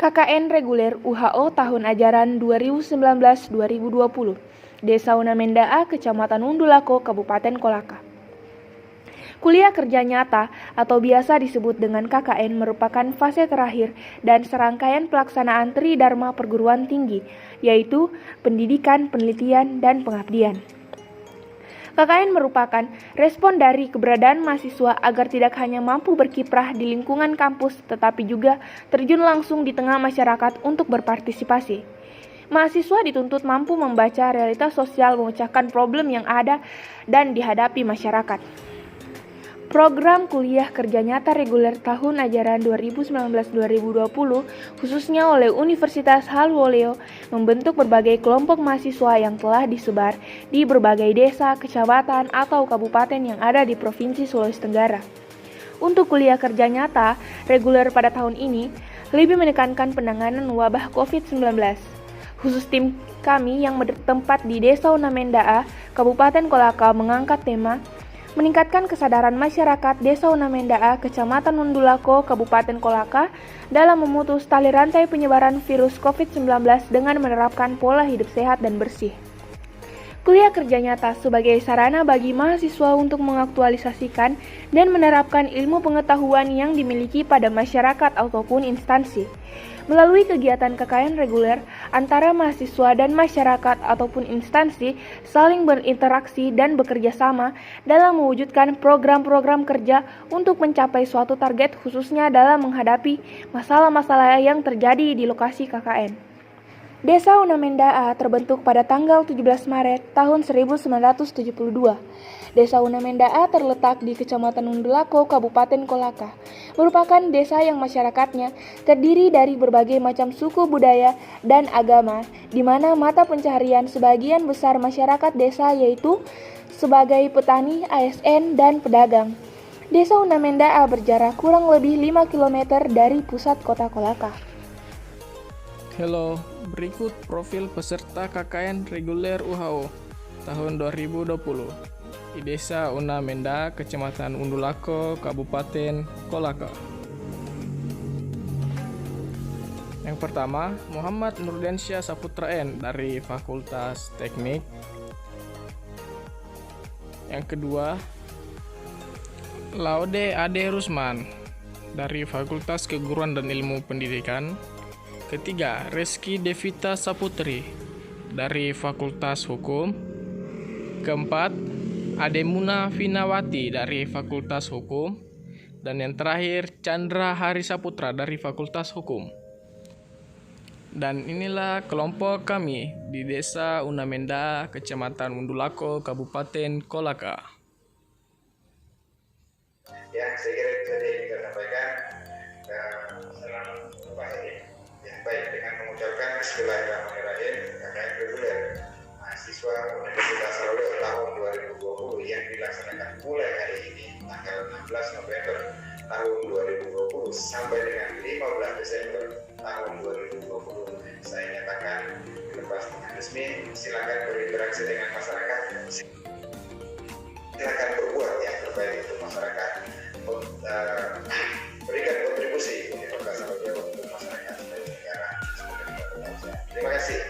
KKN reguler UHO tahun ajaran 2019-2020, Desa Unamenda A, Kecamatan Undulako, Kabupaten Kolaka. Kuliah kerja nyata atau biasa disebut dengan KKN merupakan fase terakhir dan serangkaian pelaksanaan Tridharma perguruan tinggi, yaitu pendidikan, penelitian, dan pengabdian. KKN merupakan respon dari keberadaan mahasiswa agar tidak hanya mampu berkiprah di lingkungan kampus, tetapi juga terjun langsung di tengah masyarakat untuk berpartisipasi. Mahasiswa dituntut mampu membaca realitas sosial, memecahkan problem yang ada dan dihadapi masyarakat. Program kuliah kerja nyata reguler tahun ajaran 2019-2020 khususnya oleh Universitas Halwoleo membentuk berbagai kelompok mahasiswa yang telah disebar di berbagai desa, kecamatan, atau kabupaten yang ada di Provinsi Sulawesi Tenggara. Untuk kuliah kerja nyata reguler pada tahun ini lebih menekankan penanganan wabah COVID-19. Khusus tim kami yang bertempat di Desa Unamenda A, Kabupaten Kolaka mengangkat tema meningkatkan kesadaran masyarakat Desa Unamenda A, Kecamatan Undulako, Kabupaten Kolaka dalam memutus tali rantai penyebaran virus COVID-19 dengan menerapkan pola hidup sehat dan bersih. Kuliah kerja nyata sebagai sarana bagi mahasiswa untuk mengaktualisasikan dan menerapkan ilmu pengetahuan yang dimiliki pada masyarakat ataupun instansi. Melalui kegiatan KKN reguler, antara mahasiswa dan masyarakat ataupun instansi saling berinteraksi dan bekerja sama dalam mewujudkan program-program kerja untuk mencapai suatu target khususnya dalam menghadapi masalah-masalah yang terjadi di lokasi KKN. Desa Unamenda A terbentuk pada tanggal 17 Maret tahun 1972. Desa Unamenda A terletak di Kecamatan Undulako, Kabupaten Kolaka. Merupakan desa yang masyarakatnya terdiri dari berbagai macam suku budaya dan agama, di mana mata pencaharian sebagian besar masyarakat desa yaitu sebagai petani, ASN, dan pedagang. Desa Unamenda A berjarak kurang lebih 5 km dari pusat kota Kolaka. Halo, berikut profil peserta KKN reguler UHO tahun 2020 di Desa Unamenda, Kecamatan Undulako, Kabupaten Kolaka. Yang pertama, Muhammad Nurdiansyah Saputra N dari Fakultas Teknik. Yang kedua, Laude Ade Rusman dari Fakultas Keguruan dan Ilmu Pendidikan. Ketiga, Reski Devita Saputri dari Fakultas Hukum. Keempat, Ademuna Finawati dari Fakultas Hukum. Dan yang terakhir, Chandra Hari Saputra dari Fakultas Hukum. Dan inilah kelompok kami di Desa Unamenda, Kecamatan Undulako, Kabupaten Kolaka. Ya, saya kira itu saja yang ingin sampaikan. Salam baik. Baik, dengan mengucapkan Bismillahirrahmanirrahim, KKN reguler mahasiswa Universitas Halwoleo tahun 2020 yang dilaksanakan mulai hari ini tanggal 16 November tahun 2020 sampai dengan 15 Desember tahun 2020. Saya nyatakan lepas dengan resmi. Silakan berinteraksi dengan masyarakat. Silakan berbuat yang terbaik untuk masyarakat. Berikan kontribusi Universitas Halwoleo untuk masyarakat. Terima kasih.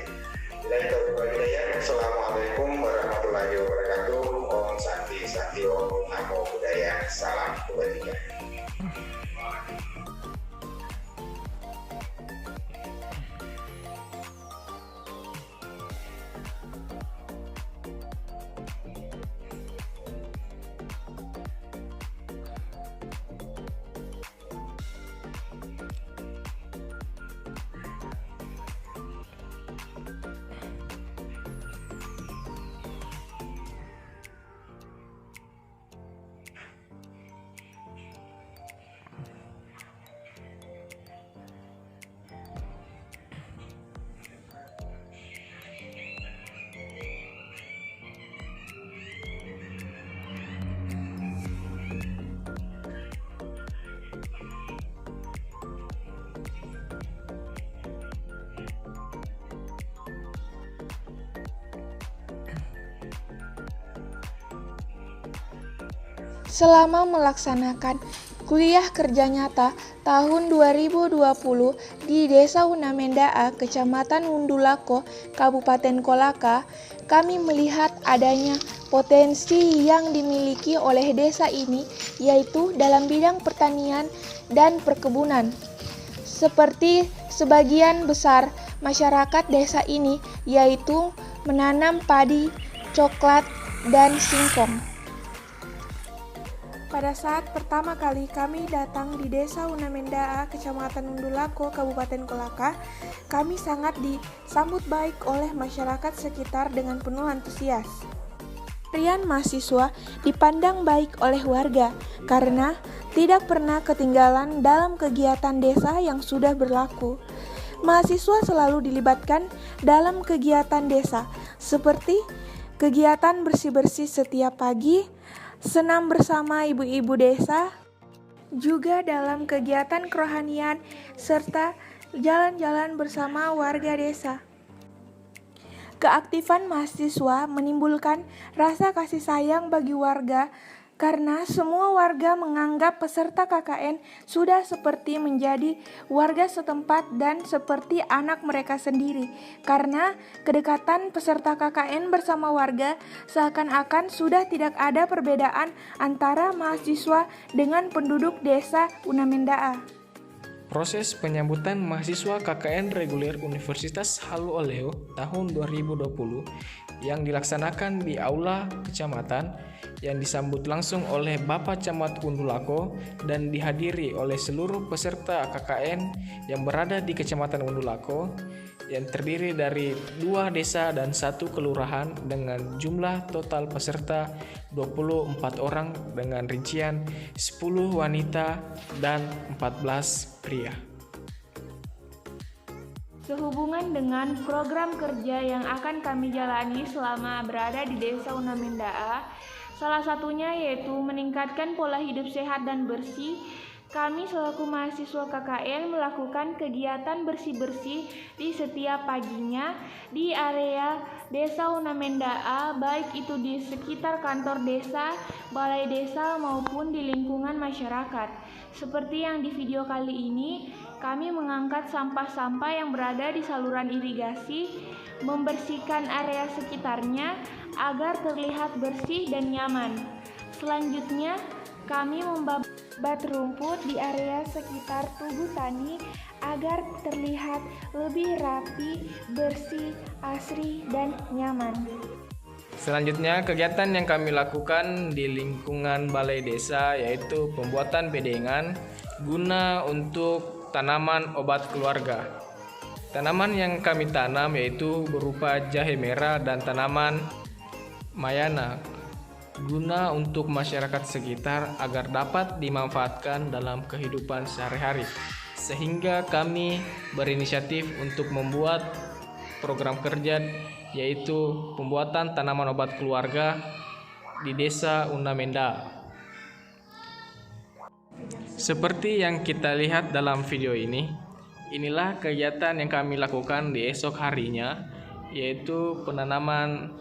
Assalamualaikum warahmatullahi wabarakatuh. Om Santi Satyo Namo Buddhaya. Salam kebajikan. Selama melaksanakan Kuliah Kerja Nyata tahun 2020 di Desa Unamendaa, Kecamatan Wundulako, Kabupaten Kolaka, kami melihat adanya potensi yang dimiliki oleh desa ini, yaitu dalam bidang pertanian dan perkebunan. Seperti sebagian besar masyarakat desa ini, yaitu menanam padi, coklat, dan singkong. Pada saat pertama kali kami datang di Desa Unamendaa, Kecamatan Wundulako, Kabupaten Kolaka, kami sangat disambut baik oleh masyarakat sekitar dengan penuh antusias. Harian mahasiswa dipandang baik oleh warga karena tidak pernah ketinggalan dalam kegiatan desa yang sudah berlaku. Mahasiswa selalu dilibatkan dalam kegiatan desa, seperti kegiatan bersih-bersih setiap pagi, senam bersama ibu-ibu desa, juga dalam kegiatan kerohanian, serta jalan-jalan bersama warga desa. Keaktifan mahasiswa menimbulkan rasa kasih sayang bagi warga karena semua warga menganggap peserta KKN sudah seperti menjadi warga setempat dan seperti anak mereka sendiri. Karena kedekatan peserta KKN bersama warga seakan-akan sudah tidak ada perbedaan antara mahasiswa dengan penduduk desa Unamendaa. Proses penyambutan mahasiswa KKN reguler Universitas Halu Oleo tahun 2020 yang dilaksanakan di Aula Kecamatan yang disambut langsung oleh Bapak Camat Wundulako dan dihadiri oleh seluruh peserta KKN yang berada di Kecamatan Wundulako yang terdiri dari 2 desa dan 1 kelurahan dengan jumlah total peserta 24 orang dengan rincian 10 wanita dan 14 pria. Sehubungan dengan program kerja yang akan kami jalani selama berada di Desa Unamendaa, salah satunya yaitu meningkatkan pola hidup sehat dan bersih. Kami selaku mahasiswa KKN melakukan kegiatan bersih-bersih di setiap paginya di area Desa Unamendaa, baik itu di sekitar kantor desa, balai desa maupun di lingkungan masyarakat. Seperti yang di video kali ini, kami mengangkat sampah-sampah yang berada di saluran irigasi, membersihkan area sekitarnya agar terlihat bersih dan nyaman. Selanjutnya, kami membabat rumput di area sekitar tugu tani agar terlihat lebih rapi, bersih, asri, dan nyaman. Selanjutnya, kegiatan yang kami lakukan di lingkungan balai desa yaitu pembuatan bedengan guna untuk tanaman obat keluarga. Tanaman yang kami tanam yaitu berupa jahe merah dan tanaman mayana guna untuk masyarakat sekitar agar dapat dimanfaatkan dalam kehidupan sehari-hari. Sehingga kami berinisiatif untuk membuat program kerja yaitu pembuatan tanaman obat keluarga di Desa Unamendaa. Seperti yang kita lihat dalam video ini, inilah kegiatan yang kami lakukan di esok harinya, yaitu penanaman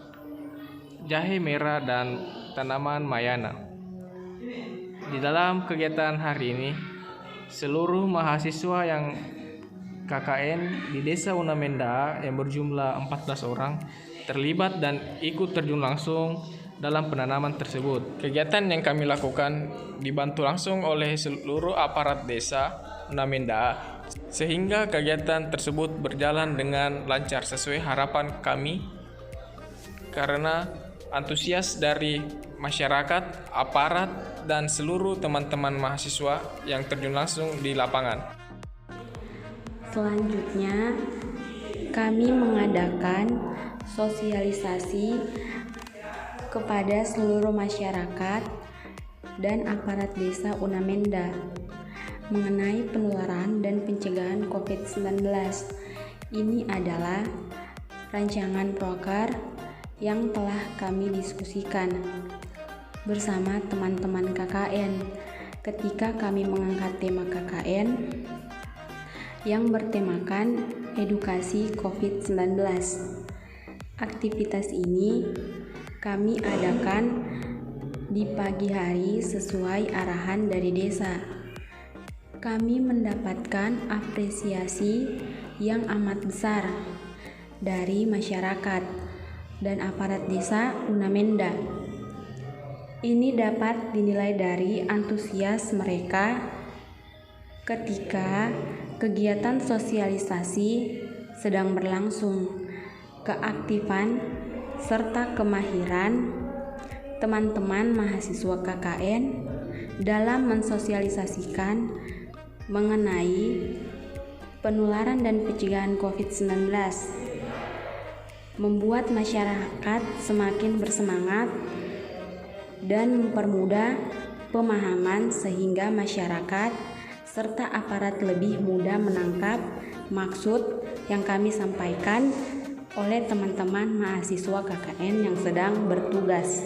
jahe merah dan tanaman mayana. Di dalam kegiatan hari ini, seluruh mahasiswa yang KKN di Desa Unamendaa yang berjumlah 14 orang terlibat dan ikut terjun langsung dalam penanaman tersebut. Kegiatan yang kami lakukan dibantu langsung oleh seluruh aparat Desa Unamendaa sehingga kegiatan tersebut berjalan dengan lancar sesuai harapan kami karena antusias dari masyarakat, aparat, dan seluruh teman-teman mahasiswa yang terjun langsung di lapangan. Selanjutnya, kami mengadakan sosialisasi kepada seluruh masyarakat dan aparat Desa Unamendaa mengenai penularan dan pencegahan COVID-19. Ini adalah rancangan proker yang telah kami diskusikan bersama teman-teman KKN ketika kami mengangkat tema KKN yang bertemakan edukasi COVID-19. Aktivitas ini kami adakan di pagi hari sesuai arahan dari desa. Kami mendapatkan apresiasi yang amat besar dari masyarakat dan aparat desa Unamenda. Ini dapat dinilai dari antusias mereka ketika kegiatan sosialisasi sedang berlangsung, keaktifan serta kemahiran teman-teman mahasiswa KKN dalam mensosialisasikan mengenai penularan dan pencegahan COVID-19 membuat masyarakat semakin bersemangat dan mempermudah pemahaman sehingga masyarakat serta aparat lebih mudah menangkap maksud yang kami sampaikan oleh teman-teman mahasiswa KKN yang sedang bertugas.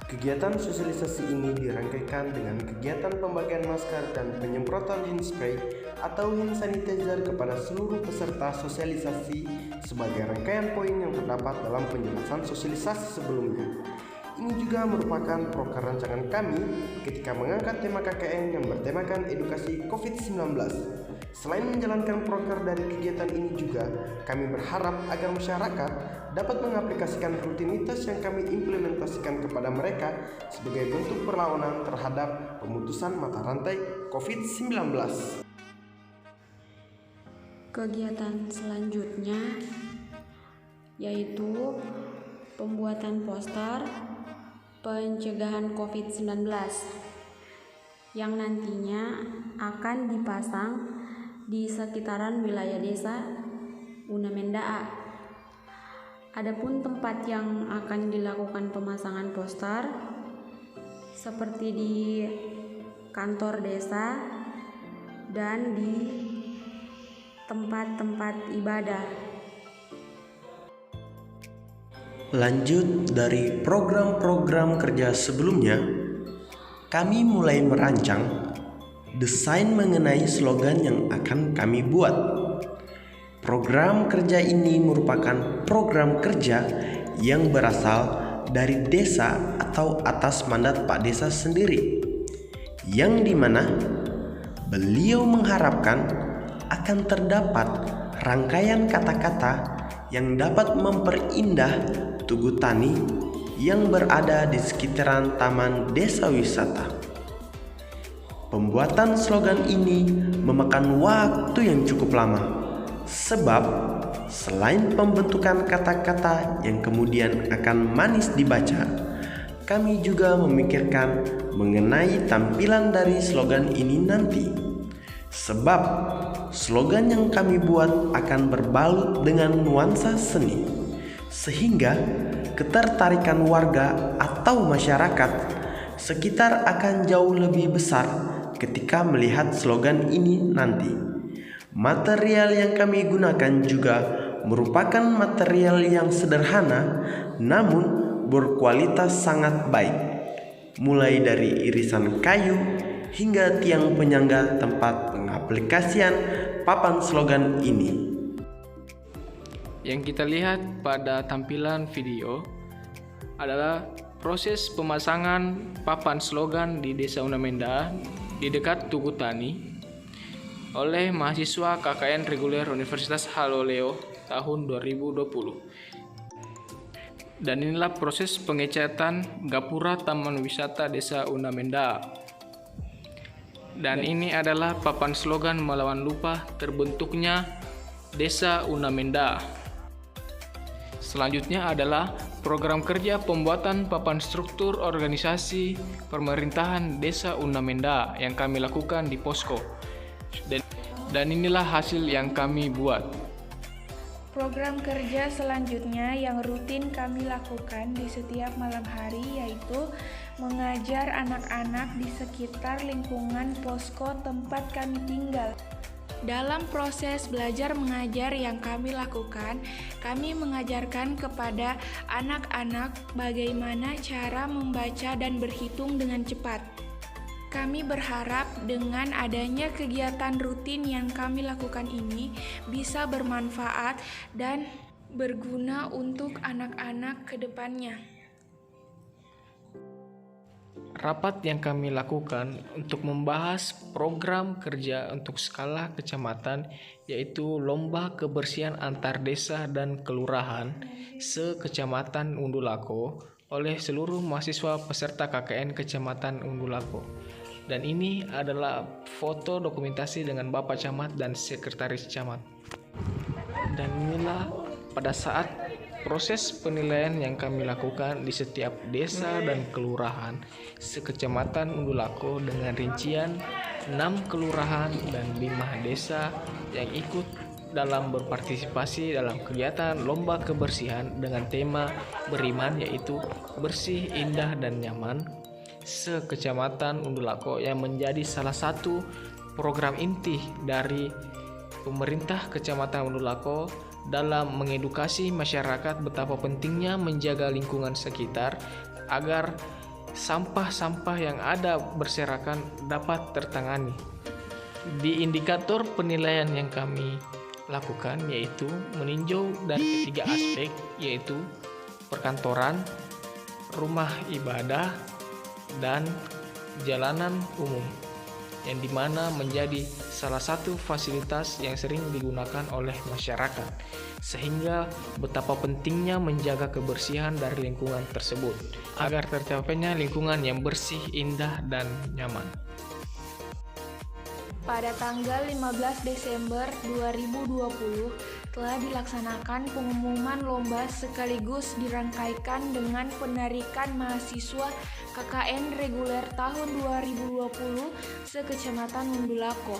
Kegiatan sosialisasi ini dirangkaikan dengan kegiatan pembagian masker dan penyemprotan hand spray atau hand sanitizer kepada seluruh peserta sosialisasi sebagai rangkaian poin yang terdapat dalam penjelasan sosialisasi sebelumnya. Ini juga merupakan proker rancangan kami ketika mengangkat tema KKN yang bertemakan edukasi COVID-19. Selain menjalankan proker dari kegiatan ini juga, kami berharap agar masyarakat dapat mengaplikasikan rutinitas yang kami implementasikan kepada mereka sebagai bentuk perlawanan terhadap pemutusan mata rantai COVID-19. Kegiatan selanjutnya yaitu pembuatan poster pencegahan COVID-19 yang nantinya akan dipasang di sekitaran wilayah desa Unamenda A. Adapun tempat yang akan dilakukan pemasangan poster seperti di kantor desa dan di tempat-tempat ibadah. Lanjut dari program-program kerja sebelumnya, kami mulai merancang desain mengenai slogan yang akan kami buat. Program kerja ini merupakan program kerja yang berasal dari desa atau atas mandat Pak Desa sendiri, yang dimana beliau mengharapkan akan terdapat rangkaian kata-kata yang dapat memperindah Tugu Tani yang berada di sekitaran Taman Desa Wisata. Pembuatan slogan ini memakan waktu yang cukup lama, sebab selain pembentukan kata-kata yang kemudian akan manis dibaca, kami juga memikirkan mengenai tampilan dari slogan ini nanti. Sebab slogan yang kami buat akan berbalut dengan nuansa seni, sehingga ketertarikan warga atau masyarakat sekitar akan jauh lebih besar ketika melihat slogan ini nanti. Material yang kami gunakan juga merupakan material yang sederhana namun berkualitas sangat baik, mulai dari irisan kayu hingga tiang penyangga tempat pengaplikasian papan slogan ini. Yang kita lihat pada tampilan video adalah proses pemasangan papan slogan di Desa Unamenda di dekat Tugu Tani oleh mahasiswa KKN reguler Universitas Haloleo tahun 2020. Dan inilah proses pengecatan gapura Taman Wisata Desa Unamenda. Dan ini adalah papan slogan melawan lupa terbentuknya Desa Unamenda. Selanjutnya adalah program kerja pembuatan papan struktur organisasi pemerintahan Desa Unamenda yang kami lakukan di posko. Dan inilah hasil yang kami buat. Program kerja selanjutnya yang rutin kami lakukan di setiap malam hari yaitu mengajar anak-anak di sekitar lingkungan posko tempat kami tinggal. Dalam proses belajar mengajar yang kami lakukan, kami mengajarkan kepada anak-anak bagaimana cara membaca dan berhitung dengan cepat. Kami berharap dengan adanya kegiatan rutin yang kami lakukan ini bisa bermanfaat dan berguna untuk anak-anak ke depannya. rapat yang kami lakukan untuk membahas program kerja untuk skala kecamatan, yaitu lomba kebersihan antar desa dan kelurahan se-Kecamatan Undulako oleh seluruh mahasiswa peserta KKN Kecamatan Undulako. Dan ini adalah foto dokumentasi dengan Bapak Camat dan Sekretaris Camat. Dan inilah pada saat proses penilaian yang kami lakukan di setiap desa dan kelurahan se-Kecamatan Undulako dengan rincian 6 kelurahan dan 5 desa yang ikut dalam berpartisipasi dalam kegiatan lomba kebersihan dengan tema beriman, yaitu bersih, indah, dan nyaman se-Kecamatan Undulako, yang menjadi salah satu program inti dari pemerintah Kecamatan Undulako dalam mengedukasi masyarakat betapa pentingnya menjaga lingkungan sekitar agar sampah-sampah yang ada berserakan dapat tertangani. Di indikator penilaian yang kami lakukan yaitu meninjau dari ketiga aspek, yaitu perkantoran, rumah ibadah, dan jalanan umum, yang dimana menjadi salah satu fasilitas yang sering digunakan oleh masyarakat, sehingga betapa pentingnya menjaga kebersihan dari lingkungan tersebut agar tercapainya lingkungan yang bersih, indah, dan nyaman. Pada tanggal 15 Desember 2020 telah dilaksanakan pengumuman lomba sekaligus dirangkaikan dengan penarikan mahasiswa KKN reguler tahun 2020 se-Kecamatan Undulako.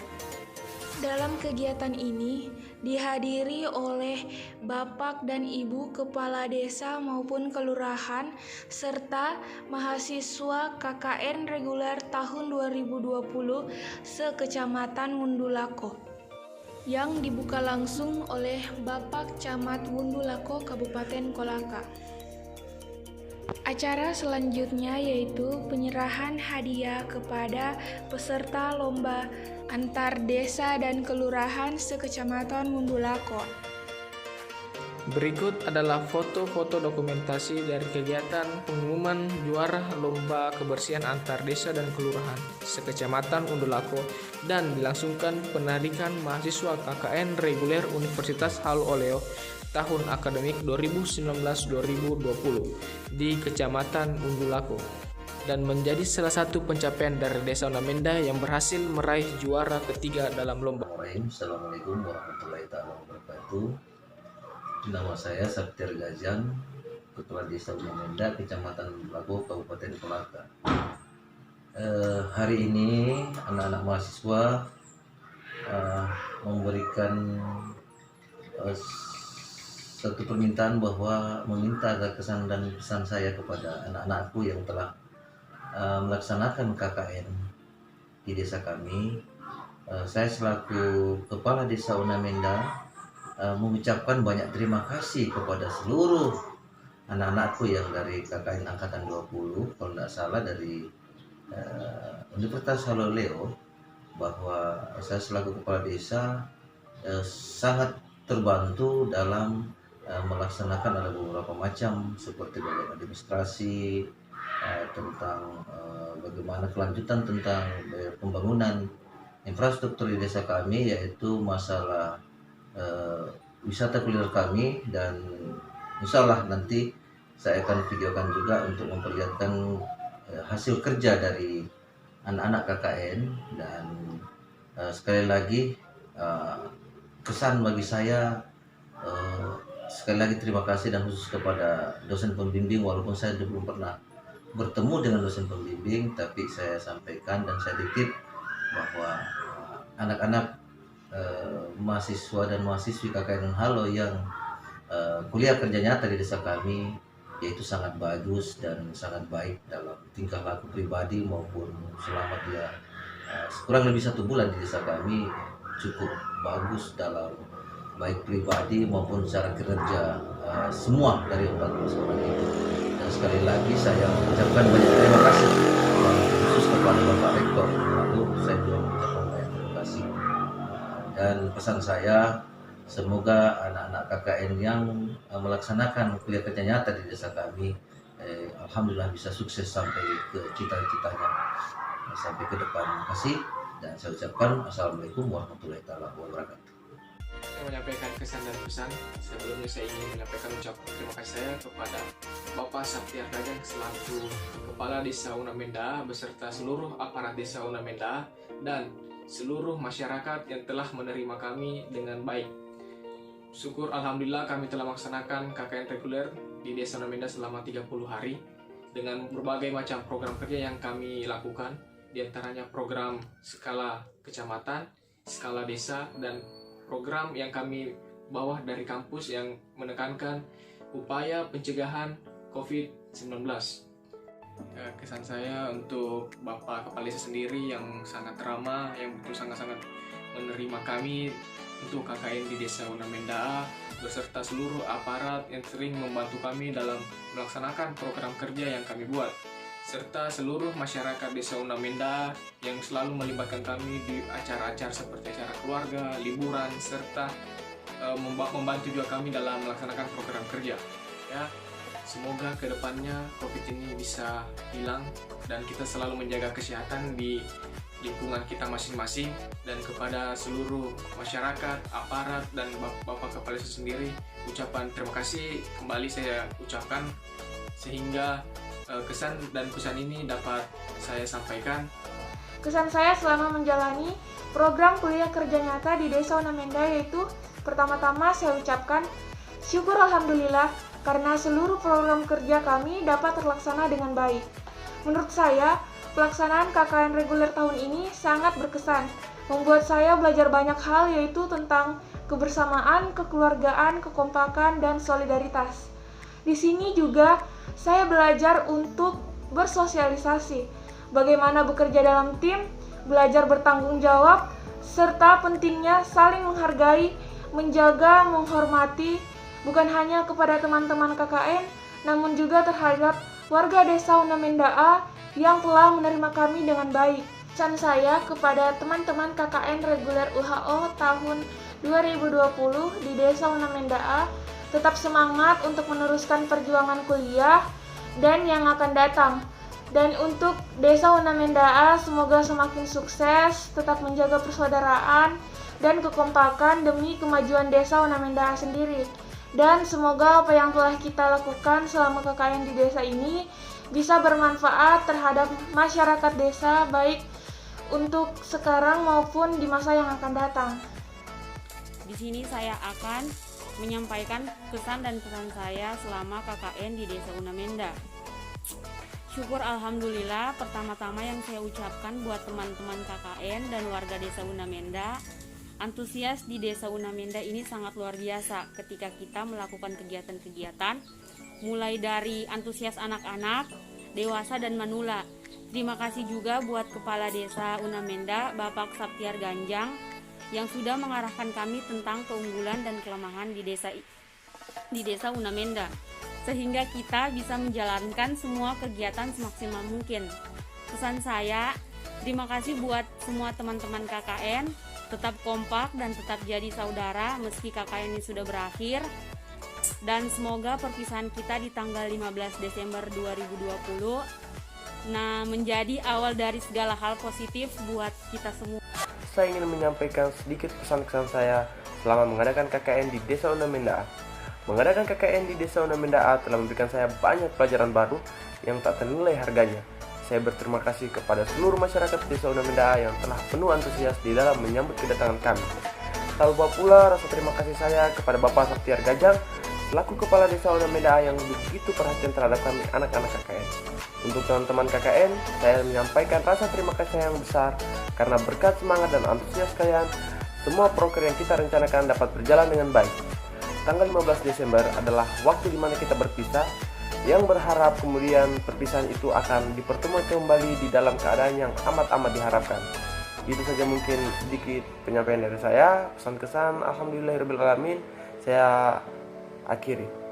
Dalam kegiatan ini dihadiri oleh Bapak dan Ibu Kepala Desa maupun Kelurahan serta mahasiswa KKN reguler tahun 2020 se-Kecamatan Wundulako yang dibuka langsung oleh Bapak Camat Wundulako Kabupaten Kolaka. Acara selanjutnya yaitu penyerahan hadiah kepada peserta lomba antar desa dan kelurahan se-Kecamatan Wundulako. Berikut adalah foto-foto dokumentasi dari kegiatan pengumuman juara lomba kebersihan antar desa dan kelurahan se-Kecamatan Undulako dan dilangsungkan penarikan mahasiswa KKN reguler Universitas Halu Oleo tahun akademik 2019-2020 di Kecamatan Undulako, dan menjadi salah satu pencapaian dari Desa Unamenda yang berhasil meraih juara ketiga dalam lomba. Assalamualaikum warahmatullahi wabarakatuh. Nama saya Sabtir Gajang, Kepala Desa Unamenda, Kecamatan Undulako, Kabupaten Kolaka. Hari ini anak-anak mahasiswa memberikan satu permintaan bahwa meminta agar kesan dan pesan saya kepada anak-anakku yang telah melaksanakan KKN di desa kami. Saya selaku Kepala Desa Unamenda mengucapkan banyak terima kasih kepada seluruh anak-anakku yang dari KKN Angkatan 20, kalau tidak salah dari Universitas Halu Oleo, bahwa saya selaku Kepala Desa sangat terbantu dalam melaksanakan ada beberapa macam seperti bagian administrasi, tentang bagaimana kelanjutan tentang pembangunan infrastruktur di desa kami, yaitu masalah wisata kuliner kami, dan insyaallah nanti saya akan videokan juga untuk memperlihatkan hasil kerja dari anak-anak KKN. Dan sekali lagi kesan bagi saya, sekali lagi terima kasih dan khusus kepada dosen pembimbing, walaupun saya belum pernah bertemu dengan dosen pembimbing, tapi saya sampaikan dan saya titip bahwa anak-anak mahasiswa dan mahasiswi KKN Halo yang kuliah kerja nyata di desa kami, yaitu sangat bagus dan sangat baik dalam tingkah laku pribadi maupun selama dia kurang lebih 1 bulan di desa kami, cukup bagus dalam baik pribadi maupun secara kinerja semua dari 14 orang itu. Dan sekali lagi saya mengucapkan banyak terima kasih khusus kepada Bapak Rektor. Lalu saya juga mengucapkan banyak terima kasih. Dan pesan saya, semoga anak-anak KKN yang melaksanakan kuliah kerja nyata di desa kami alhamdulillah bisa sukses sampai ke cita-citanya, sampai ke depan. Terima kasih, dan saya ucapkan assalamualaikum warahmatullahi wabarakatuh. Saya menyampaikan kesan dan pesan. Sebelumnya saya ingin menyampaikan ucapan terima kasih saya kepada Bapak Saptiar Gajang selaku Kepala Desa Unamenda beserta seluruh aparat Desa Unamenda dan seluruh masyarakat yang telah menerima kami dengan baik. Syukur alhamdulillah kami telah melaksanakan KKN reguler di Desa Unamenda selama 30 hari dengan berbagai macam program kerja yang kami lakukan, diantaranya program skala kecamatan, skala desa, dan program yang kami bawa dari kampus yang menekankan upaya pencegahan COVID-19. Kesan saya untuk Bapak Kepala Desa sendiri yang sangat ramah, yang betul sangat-sangat menerima kami untuk KKN di Desa Unamenda beserta seluruh aparat yang sering membantu kami dalam melaksanakan program kerja yang kami buat, serta seluruh masyarakat Desa Unamenda yang selalu melibatkan kami di acara-acara seperti acara keluarga, liburan, serta membantu juga kami dalam melaksanakan program kerja. Ya, semoga kedepannya COVID ini bisa hilang dan kita selalu menjaga kesehatan di lingkungan kita masing-masing, dan kepada seluruh masyarakat, aparat, dan Bapak Kepala Desa sendiri ucapan terima kasih kembali saya ucapkan, sehingga kesan dan pesan ini dapat saya sampaikan. Kesan saya selama menjalani program kuliah kerja nyata di Desa Unamenda yaitu pertama-tama saya ucapkan syukur alhamdulillah karena seluruh program kerja kami dapat terlaksana dengan baik. Menurut saya, pelaksanaan KKN reguler tahun ini sangat berkesan, membuat saya belajar banyak hal yaitu tentang kebersamaan, kekeluargaan, kekompakan, dan solidaritas. Di sini juga saya belajar untuk bersosialisasi, bagaimana bekerja dalam tim, belajar bertanggung jawab, serta pentingnya saling menghargai, menjaga, menghormati, bukan hanya kepada teman-teman KKN, namun juga terhadap warga Desa Unamenda A yang telah menerima kami dengan baik. Pesan saya kepada teman-teman KKN reguler UHO tahun 2020 di Desa Unamenda A, tetap semangat untuk meneruskan perjuangan kuliah dan yang akan datang. Dan untuk Desa Unamenda A, semoga semakin sukses, tetap menjaga persaudaraan dan kekompakan demi kemajuan Desa Unamenda A sendiri. Dan semoga apa yang telah kita lakukan selama KKN di desa ini bisa bermanfaat terhadap masyarakat desa, baik untuk sekarang maupun di masa yang akan datang. Di sini saya akan menyampaikan kesan dan pesan saya selama KKN di Desa Unamenda. Syukur alhamdulillah, pertama-tama yang saya ucapkan buat teman-teman KKN dan warga Desa Unamenda, antusias di Desa Unamenda ini sangat luar biasa ketika kita melakukan kegiatan-kegiatan, mulai dari antusias anak-anak, dewasa, dan manula. Terima kasih juga buat Kepala Desa Unamenda, Bapak Saptiar Gajang, yang sudah mengarahkan kami tentang keunggulan dan kelemahan di Desa Unamenda, sehingga kita bisa menjalankan semua kegiatan semaksimal mungkin. Pesan saya, terima kasih buat semua teman-teman KKN, tetap kompak dan tetap jadi saudara meski KKN ini sudah berakhir. Dan semoga perpisahan kita di tanggal 15 Desember 2020 menjadi awal dari segala hal positif buat kita semua. Saya ingin menyampaikan sedikit pesan-kesan saya selama mengadakan KKN di Desa Unamenda A. Mengadakan KKN di Desa Unamenda A telah memberikan saya banyak pelajaran baru yang tak ternilai harganya. Saya berterima kasih kepada seluruh masyarakat Desa Unamenda A yang telah penuh antusias di dalam menyambut kedatangan kami. Tak lupa pula rasa terima kasih saya kepada Bapak Saptiar Gajang selaku Kepala Desa Unamenda A yang begitu perhatian terhadap kami anak-anak KKN. Untuk teman-teman KKN, saya menyampaikan rasa terima kasih yang besar karena berkat semangat dan antusias kalian, semua proker yang kita rencanakan dapat berjalan dengan baik. Tanggal 15 Desember adalah waktu di mana kita berpisah, yang berharap kemudian perpisahan itu akan dipertemukan kembali di dalam keadaan yang amat-amat diharapkan. Itu saja mungkin sedikit penyampaian dari saya. Pesan kesan, alhamdulillahirrahmanirrahim, saya akhiri.